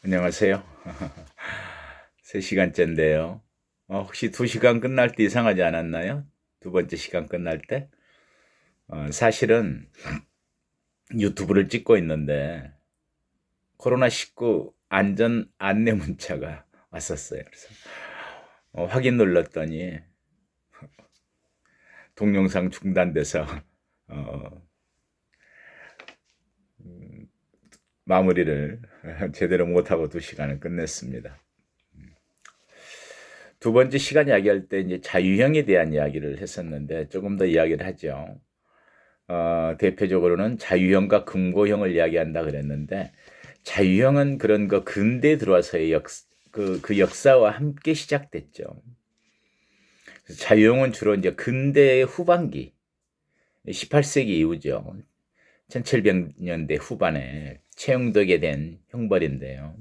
안녕하세요. 3시간째인데요. 혹시 2시간 끝날 때 이상하지 않았나요? 두 번째 시간 끝날 때? 사실은 유튜브를 찍고 있는데 코로나19 안전 안내 문자가 왔었어요. 그래서 확인 눌렀더니 동영상 중단돼서 어, 마무리를 제대로 못하고 2시간을 끝냈습니다. 두 번째 시간 이야기할 때 이제 자유형에 대한 이야기를 했었는데 조금 더 이야기를 하죠. 대표적으로는 자유형과 금고형을 이야기한다 그랬는데 자유형은 그런 거 근대에 들어와서의 그 역사와 함께 시작됐죠. 자유형은 주로 이제 근대의 후반기, 18세기 이후죠. 1700년대 후반에 채용되게 된 형벌인데요.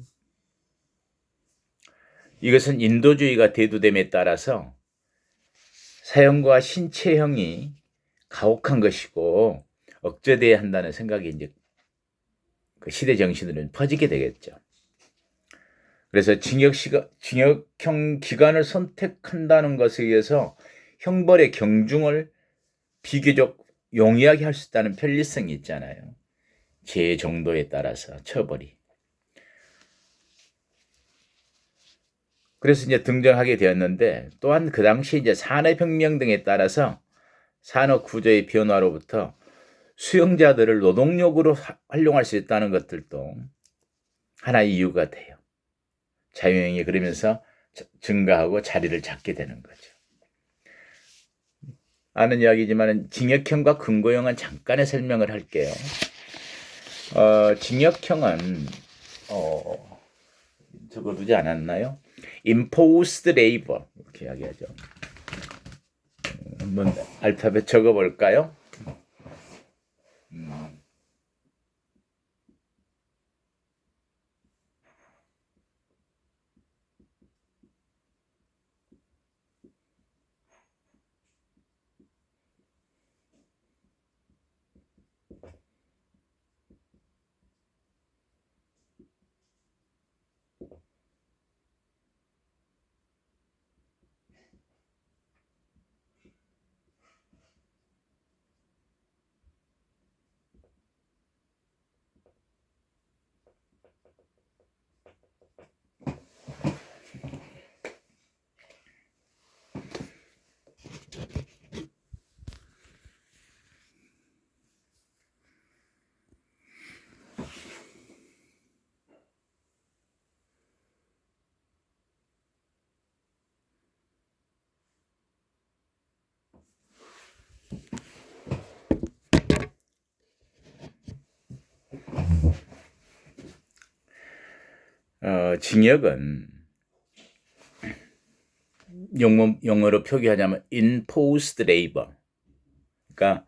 이것은 인도주의가 대두됨에 따라서 사형과 신체형이 가혹한 것이고 억제돼야 한다는 생각이 이제 그 시대 정신으로는 퍼지게 되겠죠. 그래서 징역형 기간을 선택한다는 것에 의해서 형벌의 경중을 비교적 용이하게 할 수 있다는 편리성이 있잖아요. 죄 정도에 따라서 처벌이. 그래서 이제 등장하게 되었는데 또한 그 당시 이제 산업혁명 등에 따라서 산업 구조의 변화로부터 수용자들을 노동력으로 활용할 수 있다는 것들도 하나의 이유가 돼요. 자유형이 그러면서 증가하고 자리를 잡게 되는 거죠. 아는 이야기지만 징역형과 금고형은 잠깐의 설명을 할게요. 징역형은 적어두지 않았나요? Imposed labor 이렇게 이야기하죠. 한번 알파벳 적어볼까요? 징역은 영어로 표기하자면 imposed labor, 그러니까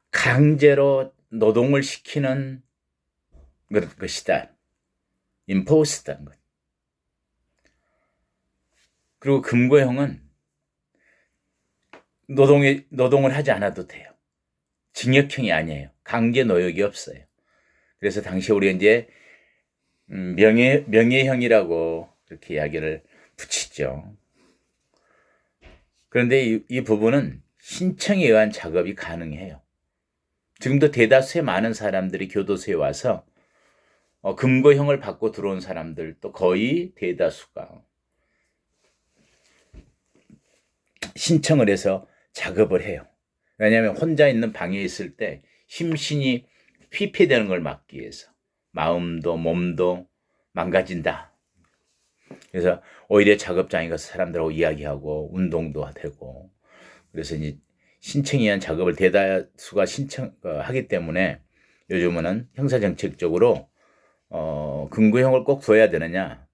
강제로 노동을 시키는 것이다. imposed한 것. 그리고 금고형은 노동을 하지 않아도 돼요. 징역형이 아니에요. 강제 노역이 없어요. 그래서 당시 우리 이제 명예형이라고 그렇게 이야기를 붙이죠. 그런데 이 부분은 신청에 의한 작업이 가능해요. 지금도 대다수의 많은 사람들이 교도소에 와서 금고형을 받고 들어온 사람들도 거의 대다수가 신청을 해서 작업을 해요. 왜냐하면 혼자 있는 방에 있을 때 심신이 피폐되는 걸 막기 위해서 마음도 몸도 망가진다. 그래서 오히려 작업장에 가서 사람들하고 이야기하고 운동도 되고, 그래서 이제 신청에 의한 작업을 대다수가 신청하기 때문에 요즘은 형사정책적으로 금고형을 꼭 둬야 되느냐,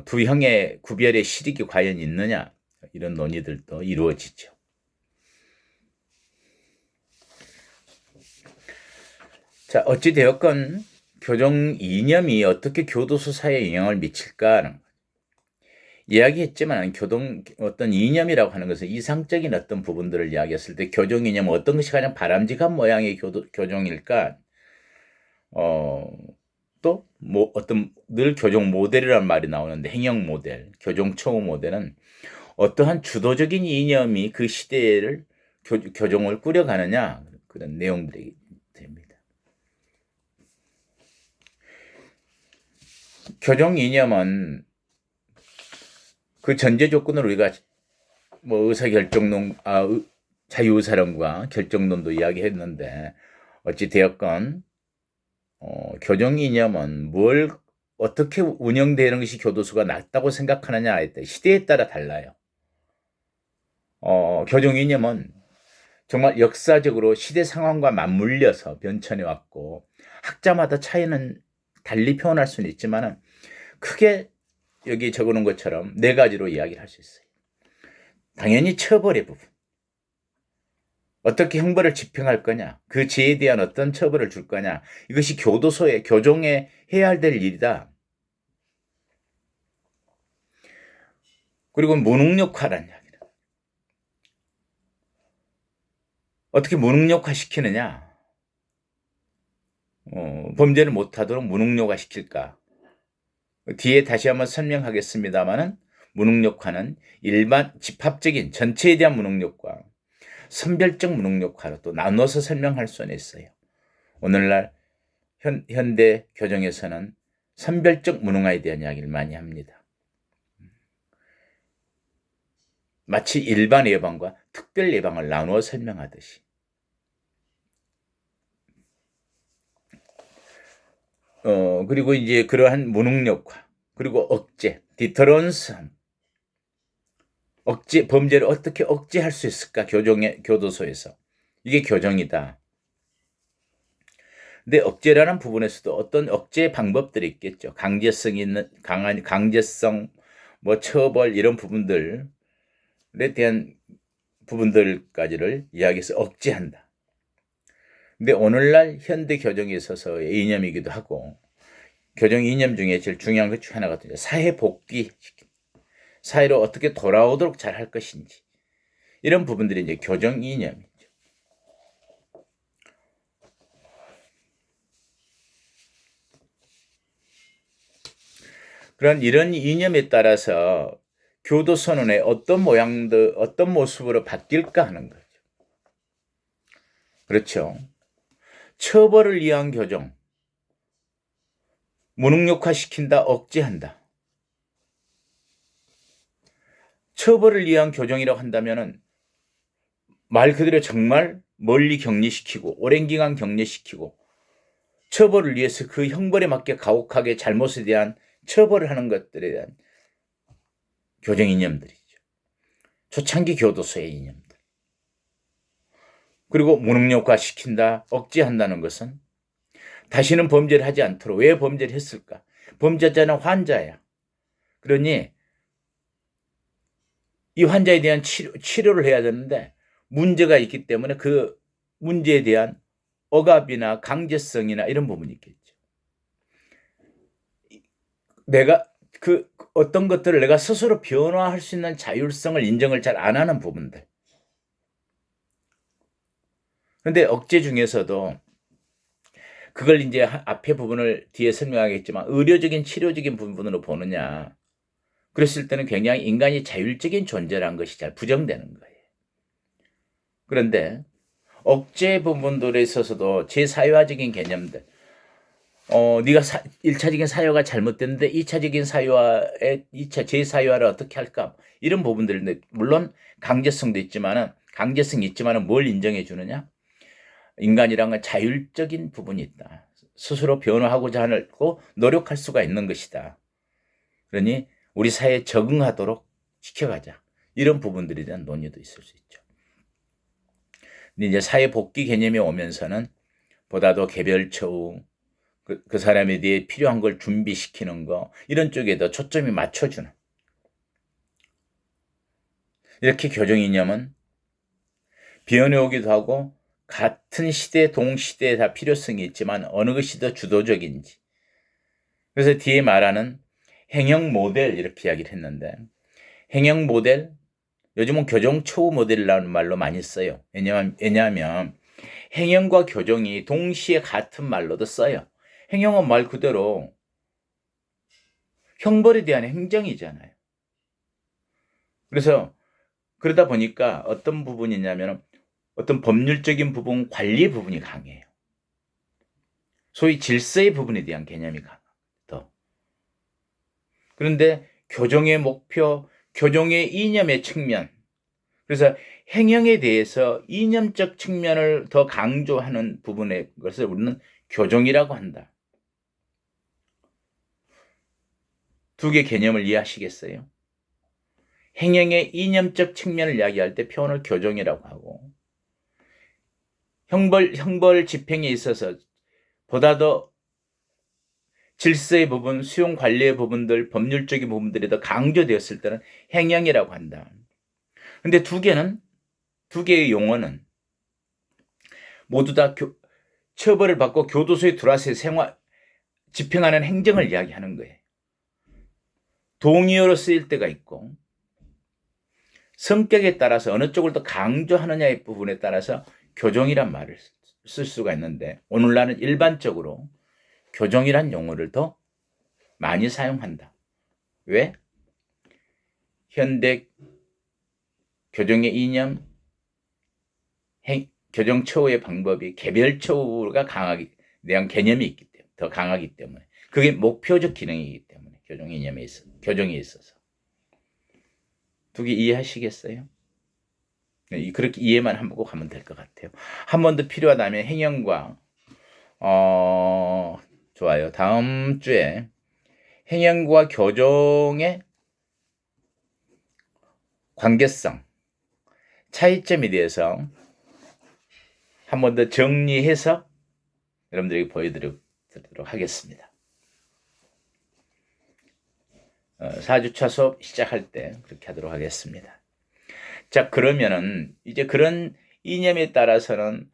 두 형의 구별의 실익이 과연 있느냐, 이런 논의들도 이루어지죠. 자, 어찌되었건 교정 이념이 어떻게 교도소 사회에 영향을 미칠까 하는 거죠. 이야기했지만 어떤 이념이라고 하는 것은 이상적인 어떤 부분들을 이야기했을 때 교정 이념은 어떤 것이 가장 바람직한 모양의 교정일까? 또 또 어떤 늘 교종 모델이라는 말이 나오는데 행영 모델, 교종 처우 모델은 어떠한 주도적인 이념이 그 시대를 교종을 꾸려가느냐 그런 내용들이 됩니다. 교종 이념은 그 전제 조건을 우리가 의사결정론, 자유의사론과 결정론도 이야기했는데 어찌 되었건 교종 이념은 뭘 어떻게 운영되는 것이 교도소가 낫다고 생각하느냐에 따라 시대에 따라 달라요. 교종 이념은 정말 역사적으로 시대 상황과 맞물려서 변천해 왔고 학자마다 차이는 달리 표현할 수는 있지만 크게 여기 적어놓은 것처럼 네 가지로 이야기를 할 수 있어요. 당연히 처벌의 부분. 어떻게 형벌을 집행할 거냐, 그 죄에 대한 어떤 처벌을 줄 거냐, 이것이 교도소에, 교종에 해야 될 일이다. 그리고 무능력화라는 이야기다. 어떻게 무능력화 시키느냐, 범죄를 못하도록 무능력화 시킬까. 뒤에 다시 한번 설명하겠습니다만은 무능력화는 일반 집합적인 전체에 대한 무능력화, 선별적 무능력화로 또 나눠서 설명할 수는 있어요. 오늘날 현대 교정에서는 선별적 무능화에 대한 이야기를 많이 합니다. 마치 일반 예방과 특별 예방을 나누어 설명하듯이. 그리고 이제 그러한 무능력화, 그리고 억제, 디터런스, 범죄를 어떻게 억제할 수 있을까? 교도소에서. 이게 교정이다. 근데 억제라는 부분에서도 어떤 억제 방법들이 있겠죠. 강제성, 처벌, 이런 부분들에 대한 부분들까지를 이야기해서 억제한다. 근데 오늘날 현대 교정에 있어서의 이념이기도 하고, 교정 이념 중에 제일 중요한 것 중 하나가 사회 복귀, 사회로 어떻게 돌아오도록 잘 할 것인지, 이런 부분들이 이제 교정 이념이죠. 이런 이념에 따라서 교도소는 어떤 어떤 모습으로 바뀔까 하는 거죠. 그렇죠. 처벌을 위한 교정, 무능력화시킨다, 억제한다. 처벌을 위한 교정이라고 한다면은 말 그대로 정말 멀리 격리시키고 오랜 기간 격리시키고 처벌을 위해서 그 형벌에 맞게 가혹하게 잘못에 대한 처벌을 하는 것들에 대한 교정 이념들이죠. 초창기 교도소의 이념들. 그리고 무능력화시킨다, 억제한다는 것은 다시는 범죄를 하지 않도록. 왜 범죄를 했을까? 범죄자는 환자야. 그러니 이 환자에 대한 치료를 해야 되는데 문제가 있기 때문에 그 문제에 대한 억압이나 강제성이나 이런 부분이 있겠죠. 내가 어떤 것들을 내가 스스로 변화할 수 있는 자율성을 인정을 잘 안 하는 부분들. 그런데 억제 중에서도 그걸 이제 앞에 부분을 뒤에 설명하겠지만 의료적인 치료적인 부분으로 보느냐. 그랬을 때는 굉장히 인간이 자율적인 존재라는 것이 잘 부정되는 거예요. 그런데 억제 부분들에 있어서도 제사회화적인 개념들, 네가 1차적인 사유가 잘못됐는데 2차적인 제사유화를 어떻게 할까? 이런 부분들인데, 물론 강제성이 있지만은 뭘 인정해 주느냐? 인간이란 건 자율적인 부분이 있다. 스스로 변화하고자 하고 노력할 수가 있는 것이다. 그러니 우리 사회에 적응하도록 시켜가자. 이런 부분들에 대한 논의도 있을 수 있죠. 근데 이제 사회 복귀 개념이 오면서는 보다도 개별 처우, 그 사람에 대해 필요한 걸 준비시키는 거, 이런 쪽에 더 초점이 맞춰주는. 이렇게 교정 이념은 변해오기도 하고 같은 시대, 동시대에 다 필요성이 있지만 어느 것이 더 주도적인지. 그래서 뒤에 말하는 행영 모델, 이렇게 이야기를 했는데, 행영 모델, 요즘은 교정 처우 모델이라는 말로 많이 써요. 왜냐하면 행영과 교정이 동시에 같은 말로도 써요. 행형은 말 그대로 형벌에 대한 행정이잖아요. 그래서 그러다 보니까 어떤 부분이냐면 어떤 법률적인 부분, 관리 부분이 강해요. 소위 질서의 부분에 대한 개념이 더. 그런데 교정의 목표, 교정의 이념의 측면, 그래서 행형에 대해서 이념적 측면을 더 강조하는 부분의 것을 우리는 교정이라고 한다. 두 개 개념을 이해하시겠어요? 행형의 이념적 측면을 이야기할 때 표현을 교정이라고 하고, 형벌 집행에 있어서 보다 더 질서의 부분, 수용 관리의 부분들, 법률적인 부분들이 더 강조되었을 때는 행형이라고 한다. 근데 두 개의 용어는 모두 다 처벌을 받고 교도소에 들어와서 집행하는 행정을 이야기하는 거예요. 동의어로 쓰일 때가 있고, 성격에 따라서 어느 쪽을 더 강조하느냐의 부분에 따라서 교정이란 말을 쓸 수가 있는데, 오늘날은 일반적으로 교정이란 용어를 더 많이 사용한다. 왜? 현대 교정의 이념, 교정 처우의 방법이 개별 처우가 강하기 대한 개념이 있기 때문에, 더 강하기 때문에, 그게 목표적 기능이기 때문에 교정에 있어서 두 개 이해하시겠어요? 네, 그렇게 이해만 하고 가면 될 것 같아요. 한 번 더 필요하다면 행형과 좋아요. 다음 주에 행형과 교정의 관계성, 차이점에 대해서 한 번 더 정리해서 여러분들에게 보여드리도록 하겠습니다. 4주차 수업 시작할 때 그렇게 하도록 하겠습니다. 자, 그러면은 이제 그런 이념에 따라서는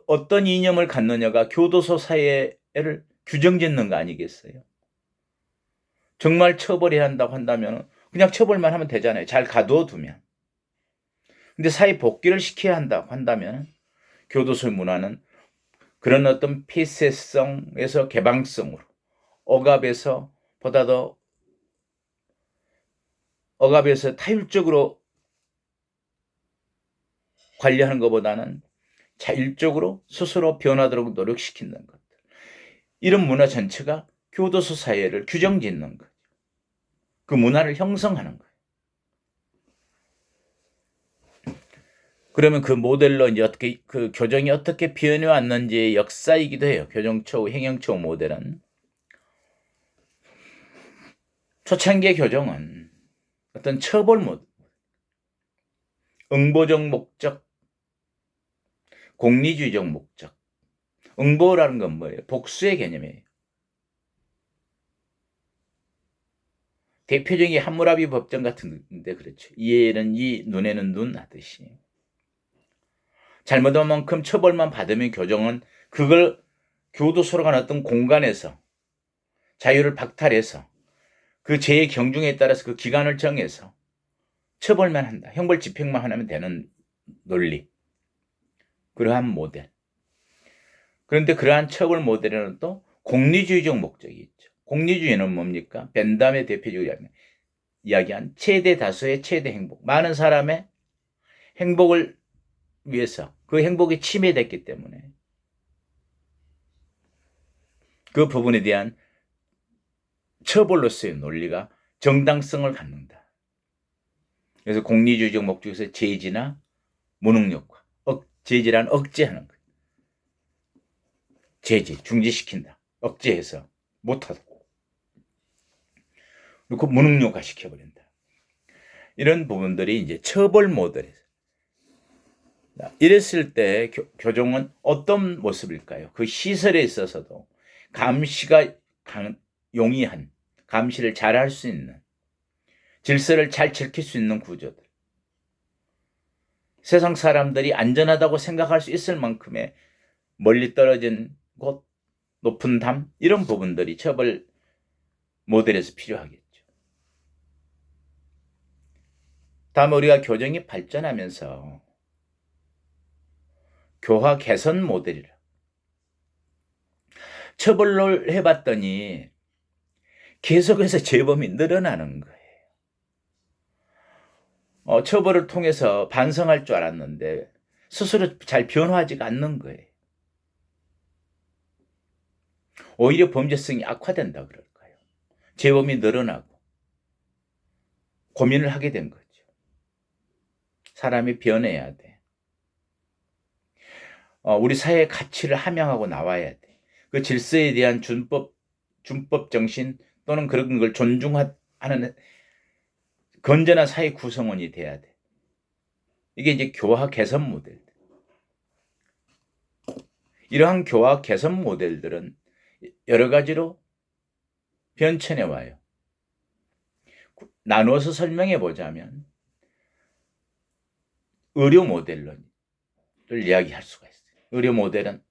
어떤 이념을 갖느냐가 교도소 사회를 규정짓는 거 아니겠어요? 정말 처벌해야 한다고 한다면 그냥 처벌만 하면 되잖아요. 잘 가두어 두면. 근데 사회 복귀를 시켜야 한다고 한다면 교도소 문화는 그런 어떤 폐쇄성에서 개방성으로 억압에서 타율적으로 관리하는 것보다는 자율적으로 스스로 변화하도록 노력시키는 것. 이런 문화 전체가 교도소 사회를 규정짓는 거죠. 그 문화를 형성하는 거예요. 그러면 그 모델로 이제 어떻게 그 교정이 어떻게 변해 왔는지의 역사이기도 해요. 교정처우, 행정처우 모델은 초창기의 교정은 어떤 처벌 모델, 응보적 목적, 공리주의적 목적. 응보라는 건 뭐예요? 복수의 개념이에요. 대표적인 함무라비 법정 같은데 그렇죠. 이에는 이, 눈에는 눈 하듯이. 잘못한 만큼 처벌만 받으면 교정은 그걸 교도소로 간 어떤 공간에서 자유를 박탈해서 그 죄의 경중에 따라서 그 기간을 정해서 처벌만 한다. 형벌 집행만 하면 되는 논리. 그러한 모델. 그런데 그러한 처벌 모델에는 또 공리주의적 목적이 있죠. 공리주의는 뭡니까? 벤담의 대표적으로 이야기한 최대 다수의 최대 행복. 많은 사람의 행복을 위해서 그 행복이 침해됐기 때문에 그 부분에 대한 처벌로서의 논리가 정당성을 갖는다. 그래서 공리주의적 목적에서 제지나 무능력과 제지란 억제하는 거예요. 제지, 중지시킨다. 억제해서 못하도록. 그리고 무능력화 시켜버린다. 이런 부분들이 이제 처벌 모델에서. 이랬을 때 교정은 어떤 모습일까요? 그 시설에 있어서도 감시가 용이한, 감시를 잘 할 수 있는, 질서를 잘 지킬 수 있는 구조들. 세상 사람들이 안전하다고 생각할 수 있을 만큼의 멀리 떨어진 곳, 높은 담, 이런 부분들이 처벌 모델에서 필요하겠죠. 다음에 우리가 교정이 발전하면서 교화 개선 모델이라. 처벌을 해봤더니 계속해서 재범이 늘어나는 거예요. 처벌을 통해서 반성할 줄 알았는데 스스로 잘 변화하지가 않는 거예요. 오히려 범죄성이 악화된다 그럴까요? 재범이 늘어나고 고민을 하게 된 거죠. 사람이 변해야 돼. 우리 사회의 가치를 함양하고 나와야 돼. 그 질서에 대한 준법 정신 또는 그런 걸 존중하는 건전한 사회 구성원이 돼야 돼. 이게 이제 교화 개선 모델. 이러한 교화 개선 모델들은 여러 가지로 변천해 와요. 나누어서 설명해 보자면 의료 모델론을 이야기할 수가 있어요. 의료 모델은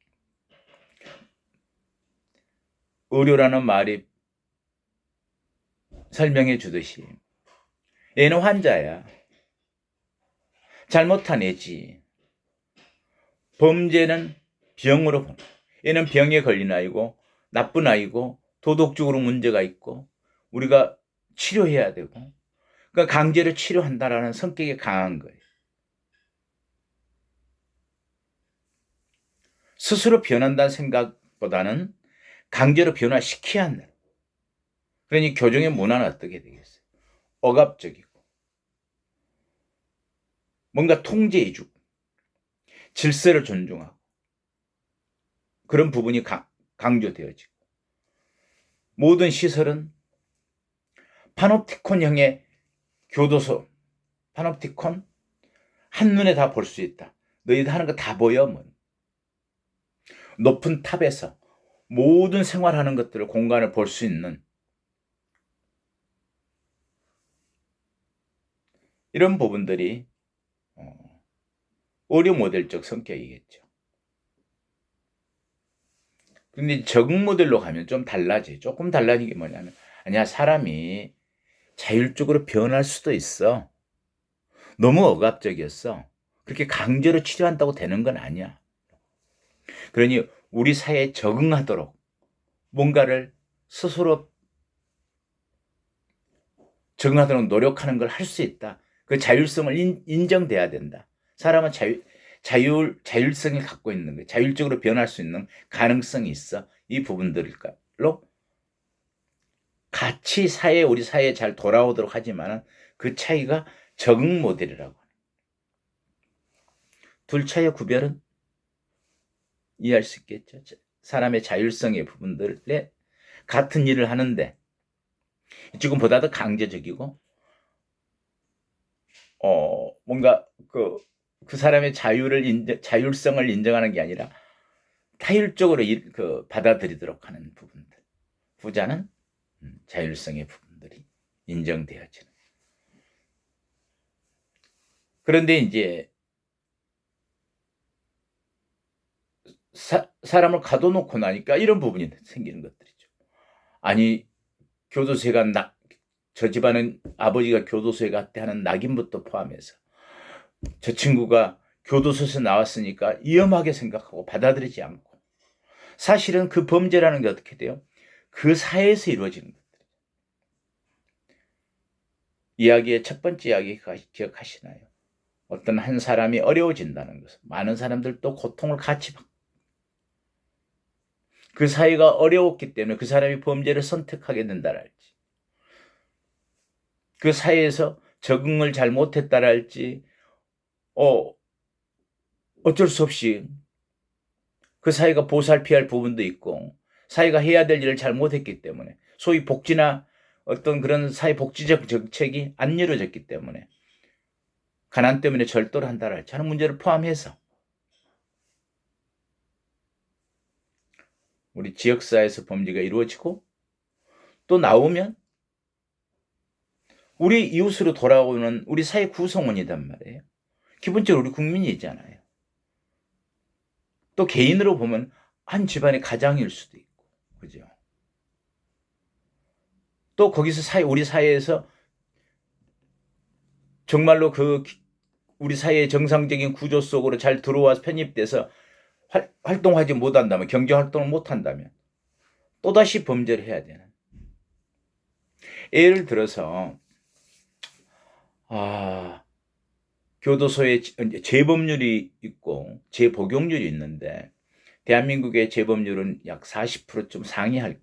의료라는 말이 설명해 주듯이 얘는 환자야. 잘못한 애지. 범죄는 병으로 보는. 얘는 병에 걸린 아이고 나쁜 아이고 도덕적으로 문제가 있고 우리가 치료해야 되고 그러니까 강제로 치료한다라는 성격이 강한 거예요. 스스로 변한다는 생각보다는 강제로 변화시켜야 한다. 그러니 교정의 문화는 어떻게 되겠어요? 억압적이고 뭔가 통제해주고 질서를 존중하고 그런 부분이 강조되어지고 모든 시설은 파놉티콘형의 교도소, 파놉티콘 한눈에 다 볼 수 있다. 너희들 하는 거 다 보여. 뭐. 높은 탑에서 모든 생활하는 것들을 공간을 볼 수 있는 이런 부분들이 의료 모델적 성격이겠죠. 근데 적응 모델로 가면 좀 달라져요. 조금 달라진 게 뭐냐면 아니야 사람이 자율적으로 변할 수도 있어. 너무 억압적이었어. 그렇게 강제로 치료한다고 되는 건 아니야. 그러니 우리 사회에 적응하도록 뭔가를 스스로 적응하도록 노력하는 걸 할 수 있다. 그 자율성을 인정돼야 된다. 사람은 자율성을 갖고 있는 거예요. 자율적으로 변할 수 있는 가능성이 있어. 이 부분들로 같이 우리 사회에 잘 돌아오도록 하지만 그 차이가 적응 모델이라고 합니다. 둘 차이의 구별은 이해할 수 있겠죠. 사람의 자율성의 부분들에 같은 일을 하는데 이쪽은 보다 더 강제적이고 뭔가 그 사람의 자율성을 인정하는 게 아니라 타율적으로 받아들이도록 하는 부분들. 후자는 자율성의 부분들이 인정되어지는. 그런데 이제 사람을 가둬놓고 나니까 이런 부분이 생기는 것들이죠. 아니 교도소에 저 집안은 아버지가 교도소에 갔대 하는 낙인부터 포함해서 저 친구가 교도소에서 나왔으니까 위험하게 생각하고 받아들이지 않고 사실은 그 범죄라는 게 어떻게 돼요? 그 사회에서 이루어지는 것들. 이야기의 첫 번째 이야기 기억하시나요? 어떤 한 사람이 어려워진다는 것은 많은 사람들도 고통을 같이 받고 그 사회가 어려웠기 때문에 그 사람이 범죄를 선택하게 된다랄지 그 사회에서 적응을 잘 못했다랄지 어쩔 수 없이 그 사회가 보살피할 부분도 있고 사회가 해야 될 일을 잘 못했기 때문에 소위 복지나 어떤 그런 사회 복지적 정책이 안 이루어졌기 때문에 가난 때문에 절도를 한다랄지 하는 문제를 포함해서 우리 지역사회에서 범죄가 이루어지고 또 나오면 우리 이웃으로 돌아오는 우리 사회 구성원이란 말이에요. 기본적으로 우리 국민이잖아요. 또 개인으로 보면 한 집안의 가장일 수도 있고, 그죠? 또 거기서 우리 사회에서 정말로 우리 사회의 정상적인 구조 속으로 잘 들어와서 편입돼서 활동하지 못한다면, 경제활동을 못한다면 또다시 범죄를 해야 되는. 예를 들어서 교도소에 재범률이 있고 재복용률이 있는데 대한민국의 재범률은 약 40%좀 상회할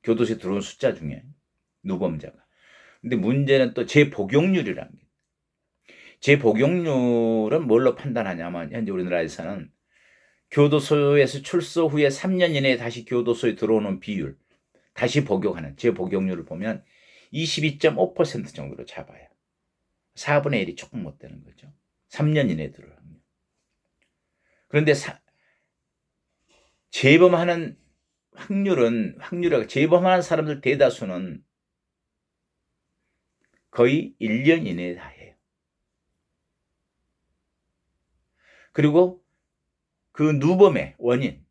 교도소에 들어온 숫자 중에 누범자가. 근데 문제는 또 재복용률이라는 게. 재복용률은 뭘로 판단하냐면 현재 우리나라에서는 교도소에서 출소 후에 3년 이내에 다시 교도소에 들어오는 비율, 다시 복용하는 재복용률을 보면 22.5% 정도로 잡아요. 4분의 1이 조금 못 되는 거죠. 3년 이내에 들어오는. 그런데 재범하는 재범하는 사람들 대다수는 거의 1년 이내에 다 해요. 그리고 그 누범의 원인,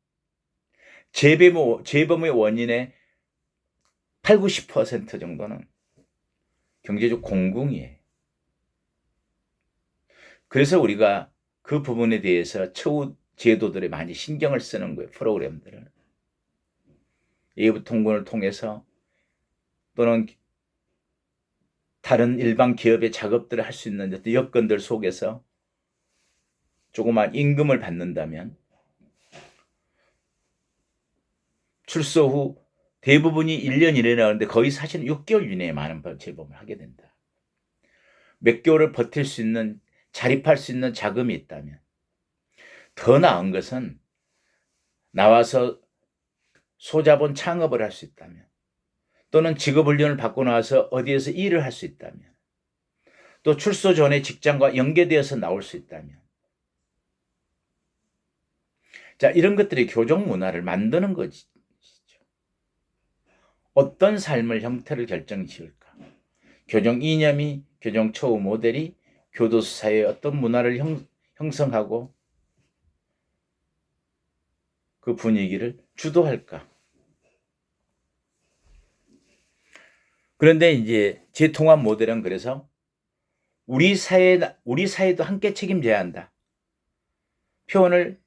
재범의 원인의 8, 90% 정도는 경제적 공공이에요. 그래서 우리가 그 부분에 대해서 처우 제도들에 많이 신경을 쓰는 거예요. 프로그램들을. 예부 통군을 통해서 또는 다른 일반 기업의 작업들을 할 수 있는 여건들 속에서 조그만 임금을 받는다면 출소 후 대부분이 1년 이내에 나오는데 거의 사실은 6개월 이내에 많은 재범을 하게 된다. 몇 개월을 버틸 수 있는, 자립할 수 있는 자금이 있다면. 더 나은 것은 나와서 소자본 창업을 할 수 있다면, 또는 직업훈련을 받고 나와서 어디에서 일을 할 수 있다면, 또 출소 전에 직장과 연계되어서 나올 수 있다면, 자, 이런 것들이 교정 문화를 만드는 것이죠. 어떤 삶을 형태를 결정지을까? 교정 이념이, 교정 처우 모델이 교도소 사회의 어떤 문화를 형성하고 그 분위기를 주도할까? 그런데 이제 재통합 모델은 그래서 우리 사회도 함께 책임져야 한다. 표현을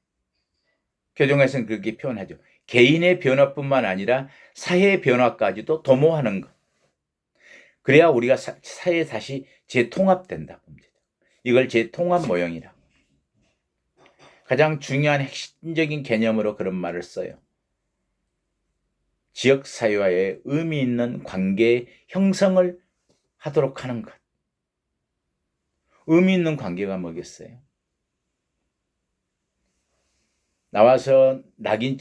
교정에서는 그렇게 표현하죠. 개인의 변화뿐만 아니라 사회의 변화까지도 도모하는 것. 그래야 우리가 사회에 다시 재통합된다. 이걸 재통합 모형이라. 가장 중요한 핵심적인 개념으로 그런 말을 써요. 지역사회와의 의미 있는 관계 형성을 하도록 하는 것. 의미 있는 관계가 뭐겠어요? 나와서 낙인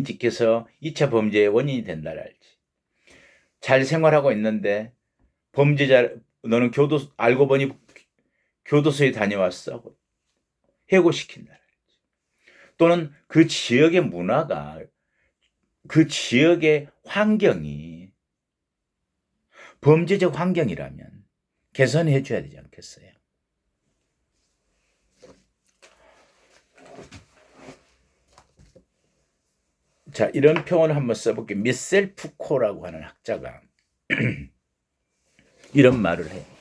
찍혀서 2차 범죄의 원인이 된다랄지. 잘 생활하고 있는데 너는 알고 보니 교도소에 다녀왔어. 해고시킨다랄지. 또는 그 지역의 문화가, 그 지역의 환경이 범죄적 환경이라면 개선해 줘야 되지 않겠어요? 자, 이런 표현을 한번 써볼게요. 미셀 푸코라고 하는 학자가 이런 말을 해요.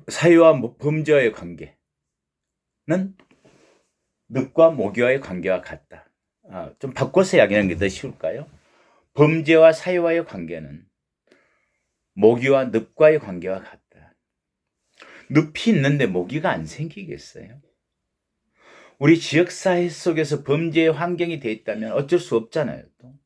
사유와 범죄와의 관계는 늪과 모기와의 관계와 같다. 좀 바꿔서 이야기하는 게 더 쉬울까요? 범죄와 사유와의 관계는 모기와 늪과의 관계와 같다. 늪이 있는데 모기가 안 생기겠어요? 우리 지역사회 속에서 범죄의 환경이 돼 있다면 어쩔 수 없잖아요. 또.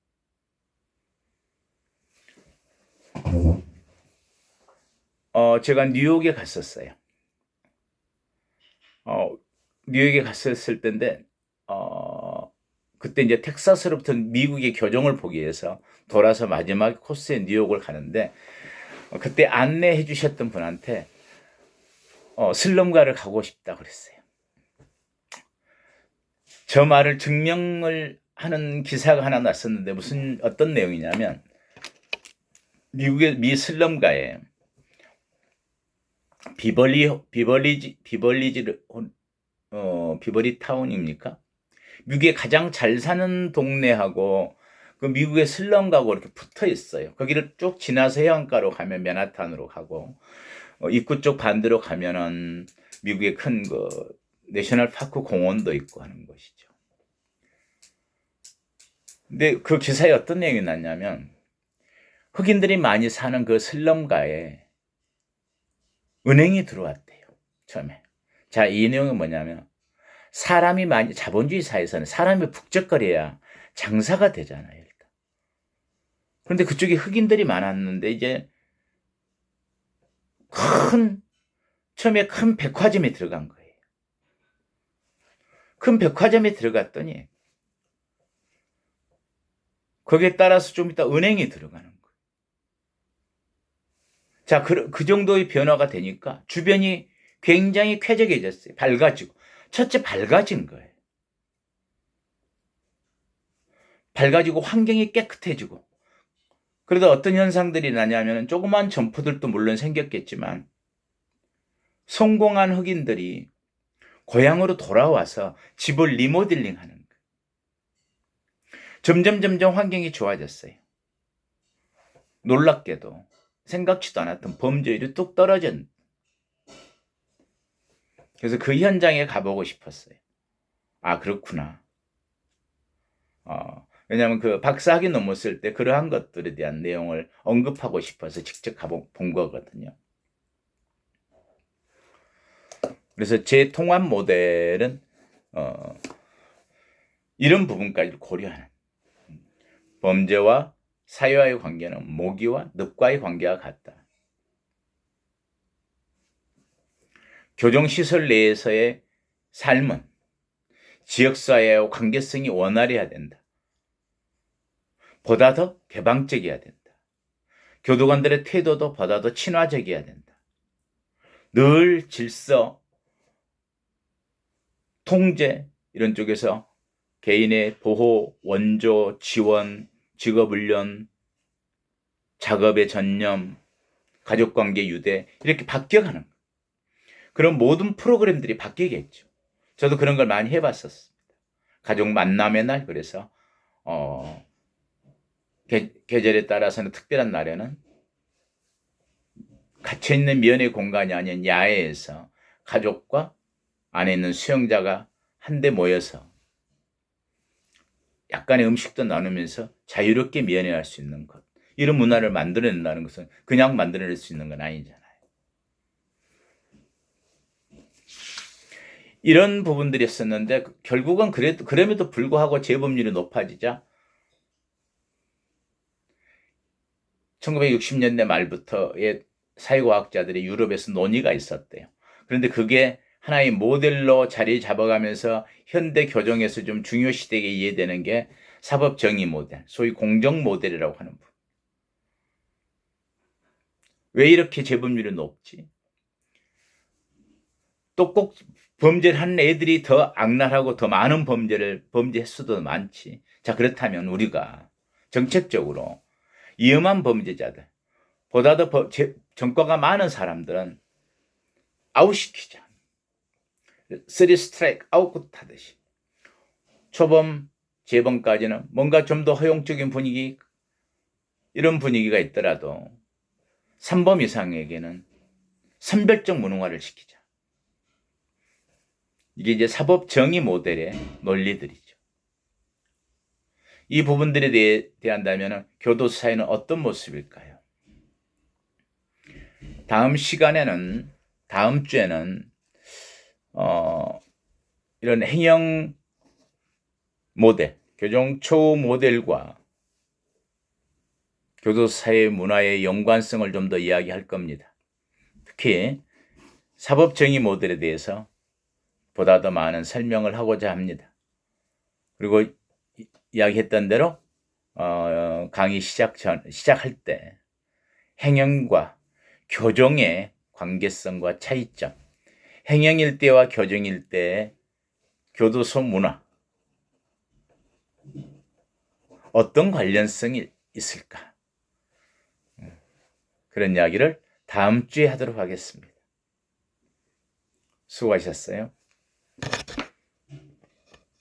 제가 뉴욕에 갔었어요. 뉴욕에 갔었을 때인데, 그때 이제 텍사스로부터 미국의 교정을 보기 위해서 돌아서 마지막 코스에 뉴욕을 가는데, 그때 안내해 주셨던 분한테 슬럼가를 가고 싶다 그랬어요. 저 말을 증명을 하는 기사가 하나 났었는데 어떤 내용이냐면, 미국의 미 슬럼가에 비벌리 타운입니까? 미국에 가장 잘 사는 동네하고 그 미국의 슬럼가하고 이렇게 붙어 있어요. 거기를 쭉 지나서 해안가로 가면 맨하탄으로 가고, 입구 쪽 반대로 가면은 미국의 큰 그 내셔널 파크 공원도 있고 하는 것이죠. 근데 그 기사에 어떤 내용이 났냐면, 흑인들이 많이 사는 그 슬럼가에 은행이 들어왔대요, 처음에. 자, 이 내용은 뭐냐면, 사람이 많이, 자본주의 사회에서는 사람이 북적거려야 장사가 되잖아요, 일단. 그런데 그쪽에 흑인들이 많았는데, 이제 처음에 큰 백화점에 들어간 거예요. 큰 백화점에 들어갔더니, 거기에 따라서 좀 이따 은행이 들어가는 거예요. 자, 그 정도의 변화가 되니까 주변이 굉장히 쾌적해졌어요. 밝아지고. 첫째, 밝아진 거예요. 밝아지고 환경이 깨끗해지고. 그러다 어떤 현상들이 나냐면, 조그만 점포들도 물론 생겼겠지만, 성공한 흑인들이 고향으로 돌아와서 집을 리모델링 하는 거예요. 점점 환경이 좋아졌어요. 놀랍게도 생각지도 않았던 범죄율이 뚝 떨어진. 그래서 그 현장에 가보고 싶었어요. 아, 그렇구나. 왜냐하면 그 박사학위 논문 쓸 때 그러한 것들에 대한 내용을 언급하고 싶어서 직접 가본 거거든요. 그래서 제 통합 모델은 이런 부분까지 고려하는, 범죄와 사회와의 관계는 모기와 늪과의 관계와 같다. 교정시설 내에서의 삶은 지역사회와 관계성이 원활해야 된다. 보다 더 개방적이어야 된다. 교도관들의 태도도 보다 더 친화적이어야 된다. 늘 질서, 통제 이런 쪽에서 개인의 보호, 원조, 지원, 직업훈련, 작업의 전념, 가족관계 유대 이렇게 바뀌어가는 거예요. 그런 모든 프로그램들이 바뀌겠죠. 저도 그런 걸 많이 해봤었습니다. 가족 만남의 날, 그래서 계절에 따라서는 특별한 날에는 갇혀있는 면의 공간이 아닌 야외에서 가족과 안에 있는 수용자가 한데 모여서 약간의 음식도 나누면서 자유롭게 면회할 수 있는 것, 이런 문화를 만들어낸다는 것은 그냥 만들어낼 수 있는 건 아니잖아요. 이런 부분들이었었는데, 결국은 그럼에도 불구하고 재범률이 높아지자 1960년대 말부터의 사회과학자들이 유럽에서 논의가 있었대요. 그런데 그게 하나의 모델로 자리 잡아가면서 현대 교정에서 좀 중요시되게 이해되는 게 사법정의 모델, 소위 공정 모델이라고 하는 부분. 왜 이렇게 재범률이 높지? 또 꼭 범죄를 하는 애들이 더 악랄하고 더 많은 범죄 횟수도 많지. 자, 그렇다면 우리가 정책적으로 위험한 범죄자들, 보다 더 전과가 많은 사람들은 아웃시키자. 쓰리 스트라이크 아웃 하듯이 초범, 재범까지는 뭔가 좀 더 허용적인 분위기, 이런 분위기가 있더라도 3범 이상에게는 선별적 무능화를 시키자. 이게 이제 사법 정의 모델의 논리들이죠. 이 부분들에 대한다면 교도소 사회는 어떤 모습일까요? 다음 주에는 이런 행정 모델, 교정 처우 모델과 교도소 사회 문화의 연관성을 좀 더 이야기할 겁니다. 특히 사법 정의 모델에 대해서 보다 더 많은 설명을 하고자 합니다. 그리고 이야기했던 대로 강의 시작할 때 행정과 교정의 관계성과 차이점, 행정일 때와 교정일 때의 교도소 문화, 어떤 관련성이 있을까? 그런 이야기를 다음 주에 하도록 하겠습니다. 수고하셨어요.